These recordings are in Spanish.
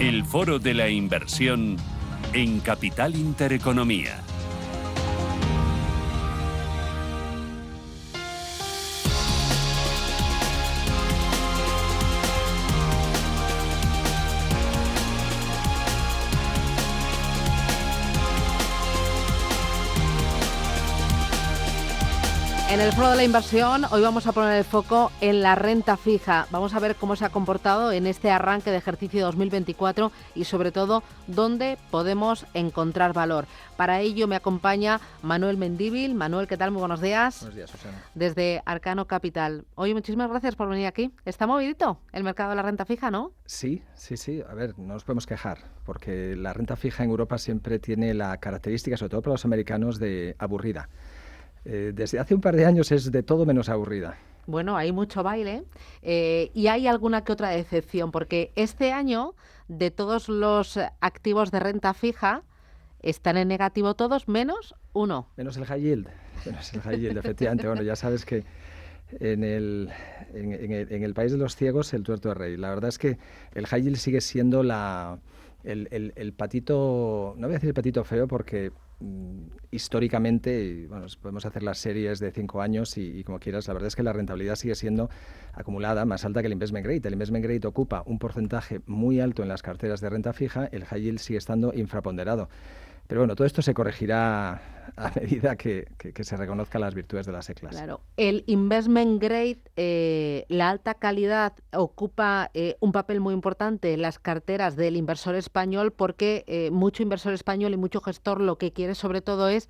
El Foro de la Inversión en Capital Intereconomía. En el Foro de la Inversión hoy vamos a poner el foco en la renta fija. Vamos a ver cómo se ha comportado en este arranque de ejercicio 2024 y sobre todo dónde podemos encontrar valor. Para ello me acompaña Manuel Mendívil. Manuel, ¿qué tal? Muy buenos días. Buenos días, Susana. Desde Arcano Capital. Oye, muchísimas gracias por venir aquí. Está movidito el mercado de la renta fija, ¿no? Sí. A ver, no nos podemos quejar, porque la renta fija en Europa siempre tiene la característica, sobre todo para los americanos, de aburrida. Desde hace un par de años es de todo menos aburrida. Bueno, hay mucho baile y hay alguna que otra decepción, porque este año de todos los activos de renta fija están en negativo todos, menos uno. Menos el high yield, efectivamente. Bueno, ya sabes que en el país de los ciegos el tuerto es rey. La verdad es que el high yield sigue siendo el patito, no voy a decir el patito feo porque históricamente, bueno, podemos hacer las series de 5 años y como quieras, la verdad es que la rentabilidad sigue siendo acumulada más alta que el investment grade. El investment grade ocupa un porcentaje muy alto en las carteras de renta fija, el high yield sigue estando infraponderado. Pero bueno, todo esto se corregirá a medida que se reconozcan las virtudes de las E-Class. Claro, el investment grade, la alta calidad, ocupa un papel muy importante en las carteras del inversor español porque mucho inversor español y mucho gestor lo que quiere sobre todo es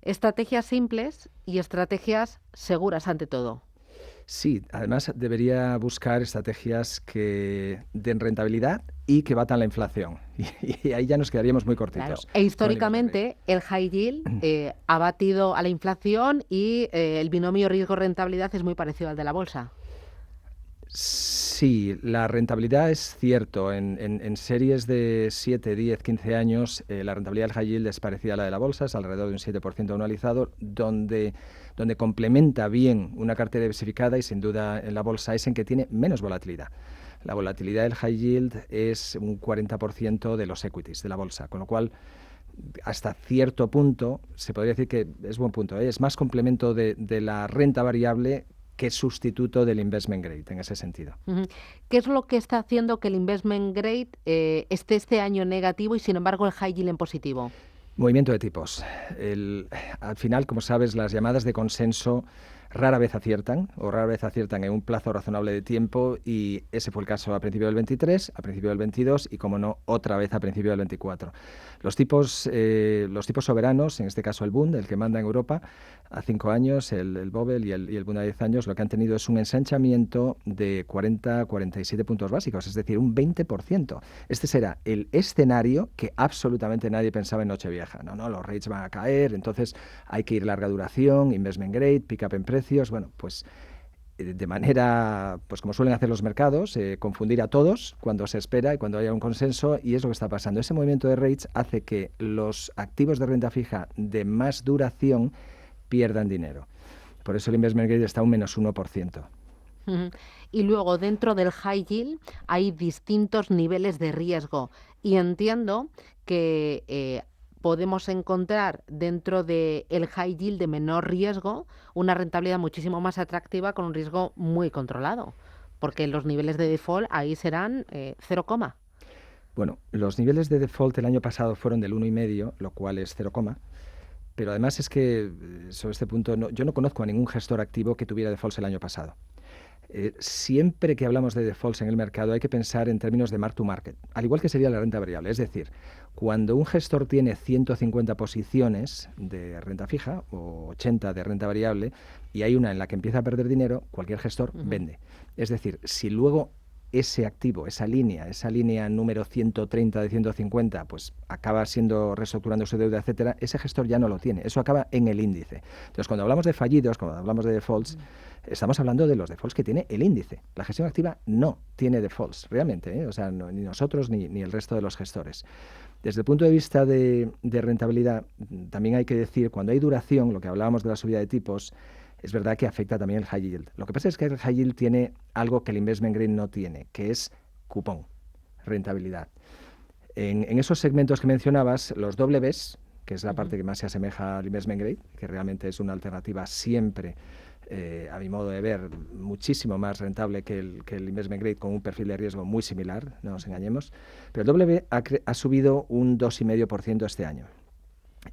estrategias simples y estrategias seguras ante todo. Sí, además debería buscar estrategias que den rentabilidad y que batan la inflación. Y ahí ya nos quedaríamos muy cortitos. Claro. E históricamente el high yield ha batido a la inflación y el binomio riesgo-rentabilidad es muy parecido al de la bolsa. Sí, la rentabilidad es cierto. En series de 7, 10, 15 años, la rentabilidad del high yield es parecida a la de la bolsa, es alrededor de un 7% anualizado, donde complementa bien una cartera diversificada y sin duda en la bolsa es en que tiene menos volatilidad. La volatilidad del high yield es un 40% de los equities de la bolsa, con lo cual hasta cierto punto se podría decir que es buen punto, es más complemento de la renta variable que sustituto del investment grade en ese sentido. ¿Qué es lo que está haciendo que el investment grade esté este año en negativo y sin embargo el high yield en positivo? Movimiento de tipos. Al final, como sabes, las llamadas de consenso rara vez aciertan en un plazo razonable de tiempo y ese fue el caso a principio del 23, a principio del 22 y, como no, otra vez a principio del 24. Los tipos soberanos, en este caso el Bund, el que manda en Europa, a 5 años, el Bobel y el Bund a 10 años, lo que han tenido es un ensanchamiento de 40-47 puntos básicos, es decir, un 20%. Este será el escenario que absolutamente nadie pensaba en Nochevieja. No, los rates van a caer, entonces hay que ir larga duración, investment grade, pick up en precios. Bueno, pues de manera, pues como suelen hacer los mercados, confundir a todos cuando se espera y cuando haya un consenso, y es lo que está pasando. Ese movimiento de rates hace que los activos de renta fija de más duración pierdan dinero. Por eso el investment grade está a un menos 1%. Y luego dentro del high yield hay distintos niveles de riesgo y entiendo que podemos encontrar dentro del high yield de menor riesgo una rentabilidad muchísimo más atractiva con un riesgo muy controlado, porque los niveles de default ahí serán 0, Bueno, los niveles de default el año pasado fueron del 1,5, lo cual es 0, pero además es que sobre este punto yo no conozco a ningún gestor activo que tuviera defaults el año pasado. Siempre que hablamos de defaults en el mercado hay que pensar en términos de mark to market, al igual que sería la renta variable. Es decir, cuando un gestor tiene 150 posiciones de renta fija o 80 de renta variable y hay una en la que empieza a perder dinero, cualquier gestor vende. Es decir, si luego ese activo, esa línea número 130 de 150, pues acaba reestructurando su deuda, etcétera, ese gestor ya no lo tiene. Eso acaba en el índice. Entonces, cuando hablamos de fallidos, cuando hablamos de defaults, estamos hablando de los defaults que tiene el índice. La gestión activa no tiene defaults, realmente, O sea, ni nosotros ni el resto de los gestores. Desde el punto de vista de rentabilidad, también hay que decir, cuando hay duración, lo que hablábamos de la subida de tipos, es verdad que afecta también el high yield. Lo que pasa es que el high yield tiene algo que el investment grade no tiene, que es cupón. rentabilidad. En esos segmentos que mencionabas, los Ws, que es la parte que más se asemeja al investment grade, que realmente es una alternativa siempre, a mi modo de ver, muchísimo más rentable que el investment grade, con un perfil de riesgo muy similar, no nos engañemos. Pero el W ha subido un 2,5% este año.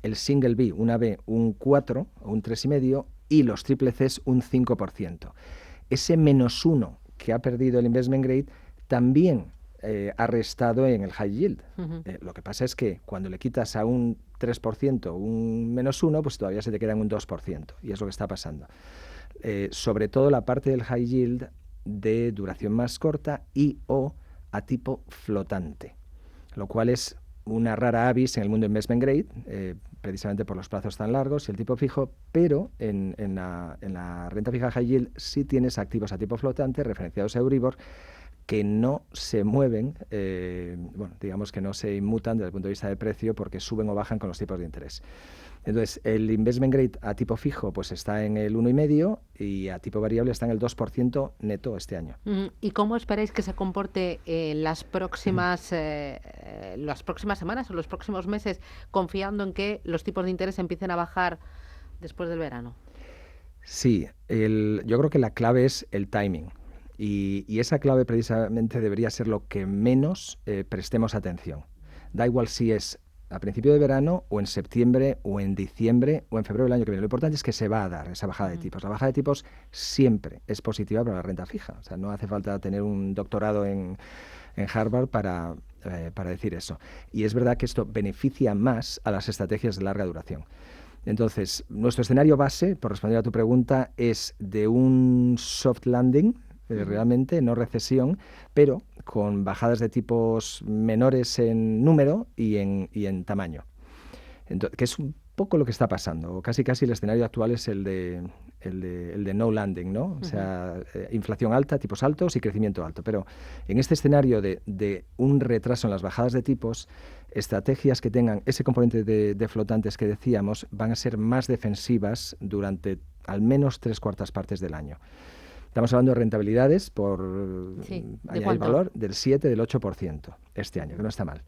El single B, una B, un 4 o un 3,5%, y los triple Cs un 5%. Ese -1 que ha perdido el investment grade también ha restado en el high yield. Lo que pasa es que cuando le quitas a un 3% un -1, pues todavía se te queda en un 2%, y es lo que está pasando. Sobre todo la parte del high yield de duración más corta y o a tipo flotante, lo cual es una rara avis en el mundo investment grade, precisamente por los plazos tan largos y el tipo fijo, pero en la renta fija high yield sí tienes activos a tipo flotante referenciados a Euribor que no se mueven, digamos que no se inmutan desde el punto de vista de precio porque suben o bajan con los tipos de interés. Entonces, el investment grade a tipo fijo pues está en el 1,5% y a tipo variable está en el 2% neto este año. ¿Y cómo esperáis que se comporte las próximas semanas o los próximos meses, confiando en que los tipos de interés empiecen a bajar después del verano? Sí, yo creo que la clave es el timing. Y esa clave precisamente debería ser lo que menos prestemos atención. Da igual si es a principio de verano o en septiembre o en diciembre o en febrero del año que viene. Lo importante es que se va a dar esa bajada de tipos. La bajada de tipos siempre es positiva para la renta fija. O sea, no hace falta tener un doctorado en Harvard para decir eso. Y es verdad que esto beneficia más a las estrategias de larga duración. Entonces, nuestro escenario base, por responder a tu pregunta, es de un soft landing, realmente, no recesión, pero con bajadas de tipos menores en número y en tamaño. Entonces, que es un poco lo que está pasando. Casi el escenario actual es el de no landing, ¿no? O sea, inflación alta, tipos altos y crecimiento alto. Pero en este escenario de un retraso en las bajadas de tipos, estrategias que tengan ese componente de flotantes que decíamos van a ser más defensivas durante al menos 3/4 partes del año. Estamos hablando de rentabilidades por añadir valor del 7, del 8% este año, que no está mal,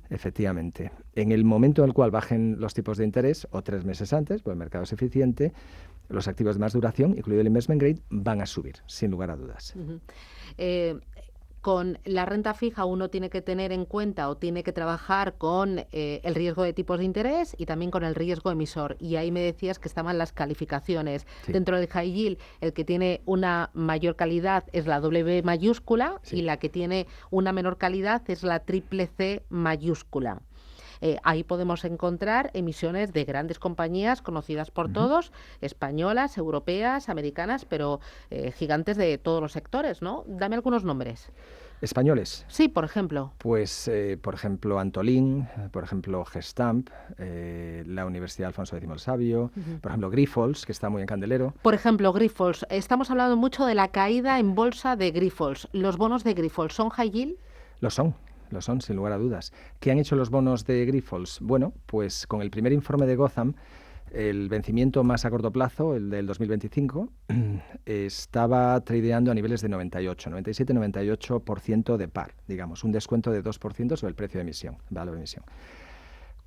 efectivamente. En el momento en el cual bajen los tipos de interés, o 3 meses antes, pues el mercado es eficiente, los activos de más duración, incluido el investment grade, van a subir, sin lugar a dudas. Con la renta fija uno tiene que tener en cuenta o tiene que trabajar con el riesgo de tipos de interés y también con el riesgo emisor. Y ahí me decías que estaban las calificaciones. Sí. Dentro del high yield, el que tiene una mayor calidad es la W mayúscula, sí, y la que tiene una menor calidad es la triple C mayúscula. Ahí podemos encontrar emisiones de grandes compañías conocidas por todos, españolas, europeas, americanas, pero gigantes de todos los sectores, ¿no? Dame algunos nombres. ¿Españoles? Sí, por ejemplo. Pues, por ejemplo, Antolín, por ejemplo, Gestamp, la Universidad Alfonso X el Sabio, por ejemplo, Grifols, que está muy en candelero. Por ejemplo, Grifols. Estamos hablando mucho de la caída en bolsa de Grifols. ¿Los bonos de Grifols son high yield? Lo son, sin lugar a dudas. ¿Qué han hecho los bonos de Grifols? Bueno, pues con el primer informe de Gotham, el vencimiento más a corto plazo, el del 2025, estaba tradeando a niveles de 97-98% de par, digamos, un descuento de 2% sobre el precio de emisión, valor de emisión.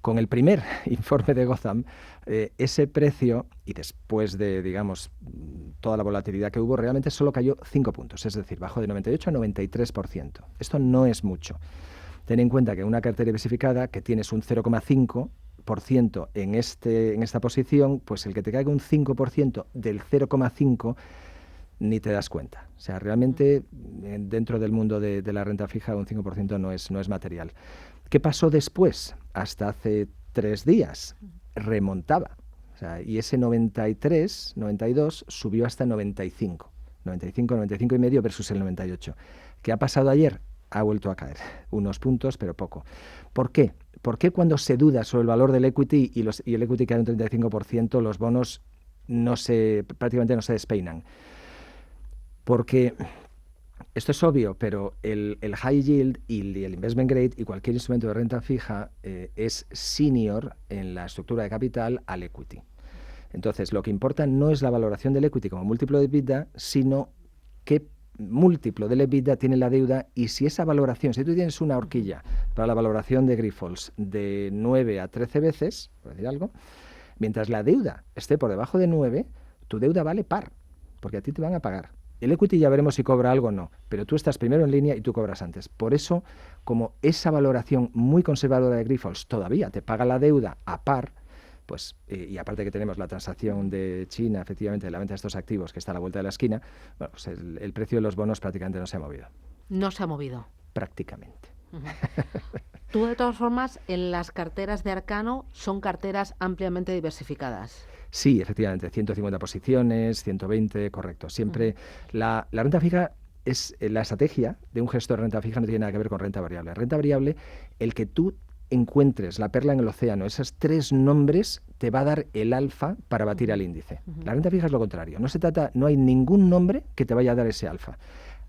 Con el primer informe de Gotham, ese precio, y después de, digamos, toda la volatilidad que hubo, realmente solo cayó 5 puntos, es decir, bajó de 98 a 93%. Esto no es mucho. Ten en cuenta que en una cartera diversificada que tienes un 0,5% en esta posición, pues el que te caiga un 5% del 0,5% ni te das cuenta. O sea, realmente dentro del mundo de la renta fija un 5% no es material. ¿Qué pasó después? Hasta hace 3 días remontaba. O sea, y ese 93, 92 subió hasta 95. 95,5 versus el 98. ¿Qué ha pasado ayer? Ha vuelto a caer unos puntos, pero poco. ¿Por qué? ¿Por qué cuando se duda sobre el valor del equity y el equity cae un 35%, los bonos prácticamente no se despeinan? Porque esto es obvio, pero el high yield y el investment grade y cualquier instrumento de renta fija es senior en la estructura de capital al equity. Entonces, lo que importa no es la valoración del equity como múltiplo de EBITDA, sino qué múltiplo del EBITDA tiene la deuda, y si esa valoración, si tú tienes una horquilla para la valoración de Grifols de 9 a 13 veces, por decir algo, mientras la deuda esté por debajo de 9, tu deuda vale par, porque a ti te van a pagar. El equity ya veremos si cobra algo o no, pero tú estás primero en línea y tú cobras antes. Por eso, como esa valoración muy conservadora de Grifols todavía te paga la deuda a par, pues, y aparte que tenemos la transacción de China, efectivamente, de la venta de estos activos, que está a la vuelta de la esquina, bueno, pues el precio de los bonos prácticamente no se ha movido. No se ha movido. Prácticamente. Tú, de todas formas, en las carteras de Arcano son carteras ampliamente diversificadas. Sí, efectivamente, 150 posiciones, 120, correcto. Siempre la renta fija es la estrategia de un gestor de renta fija, no tiene nada que ver con renta variable. Renta variable, el que tú encuentres la perla en el océano, esos 3 nombres te va a dar el alfa para batir al índice. La renta fija es lo contrario. No hay ningún nombre que te vaya a dar ese alfa.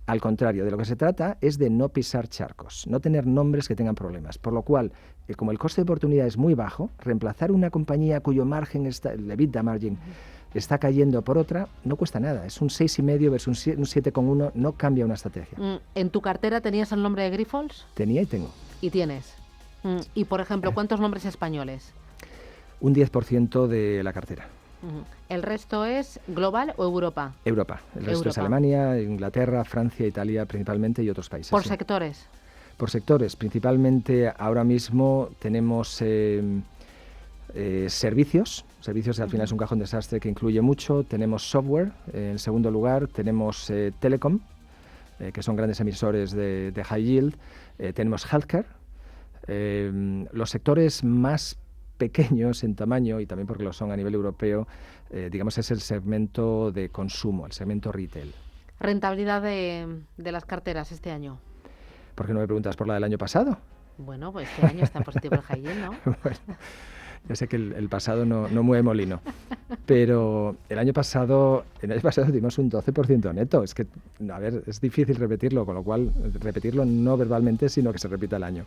Al contrario, de lo que se trata es de no pisar charcos, no tener nombres que tengan problemas. Por lo cual, como el coste de oportunidad es muy bajo, reemplazar una compañía cuyo margen, el EBITDA margin, está cayendo por otra, no cuesta nada. Es un 6,5 versus un 7,1, no cambia una estrategia. ¿En tu cartera tenías el nombre de Grifols? Tenía y tengo. Y tienes. Y, por ejemplo, ¿cuántos nombres españoles? Un 10% de la cartera. ¿El resto es global o Europa? Europa. El resto es Alemania, Inglaterra, Francia, Italia principalmente y otros países. ¿Por sí. sectores? Por sectores. Principalmente ahora mismo tenemos servicios. Servicios al final es un cajón desastre que incluye mucho. Tenemos software en segundo lugar. Tenemos telecom, que son grandes emisores de high yield. Tenemos healthcare. Los sectores más pequeños en tamaño, y también porque lo son a nivel europeo, digamos, es el segmento de consumo, el segmento retail. ¿Rentabilidad de las carteras este año? ¿Por qué no me preguntas por la del año pasado? Bueno, pues este año está en positivo el high yield, ¿no? Bueno, ya sé que el pasado no mueve molino, pero el año pasado dimos un 12% neto. Es que, a ver, es difícil repetirlo, con lo cual, repetirlo no verbalmente, sino que se repita el año.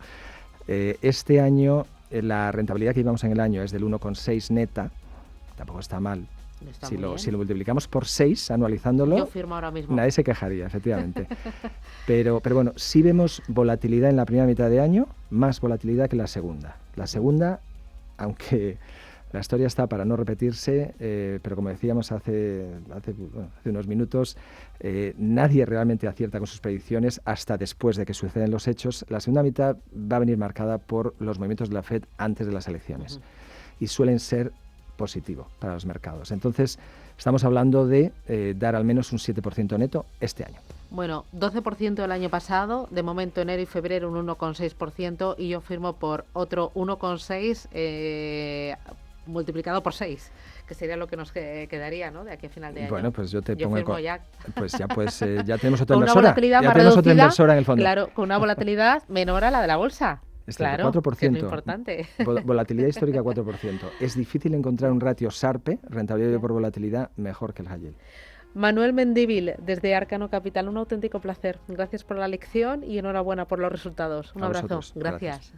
Este año, la rentabilidad que llevamos en el año es del 1,6 neta, tampoco está mal. Si lo multiplicamos por 6, anualizándolo, yo firmo ahora mismo. Nadie se quejaría, efectivamente. pero bueno, sí vemos volatilidad en la primera mitad de año, más volatilidad que la segunda. La segunda, aunque la historia está para no repetirse, pero como decíamos hace unos minutos, nadie realmente acierta con sus predicciones hasta después de que suceden los hechos. La segunda mitad va a venir marcada por los movimientos de la FED antes de las elecciones y suelen ser positivo para los mercados. Entonces, estamos hablando de dar al menos un 7% neto este año. Bueno, 12% el año pasado, de momento enero y febrero un 1,6%, y yo firmo por otro 1,6 multiplicado por 6, que sería lo que nos quedaría, ¿no?, de aquí a final de año. Bueno, pues yo te pongo firmo ya. Pues ya tenemos otra con inversora. Una volatilidad ya más tenemos reducida, otra inversora en el fondo. Claro, con una volatilidad menor a la de la bolsa. Claro, 4%. Que es lo importante. Volatilidad histórica 4%. Es difícil encontrar un ratio SARPE, rentabilidad por volatilidad, mejor que el high yield. Manuel Mendívil, desde Arcano Capital, un auténtico placer. Gracias por la lección y enhorabuena por los resultados. Un abrazo. Gracias.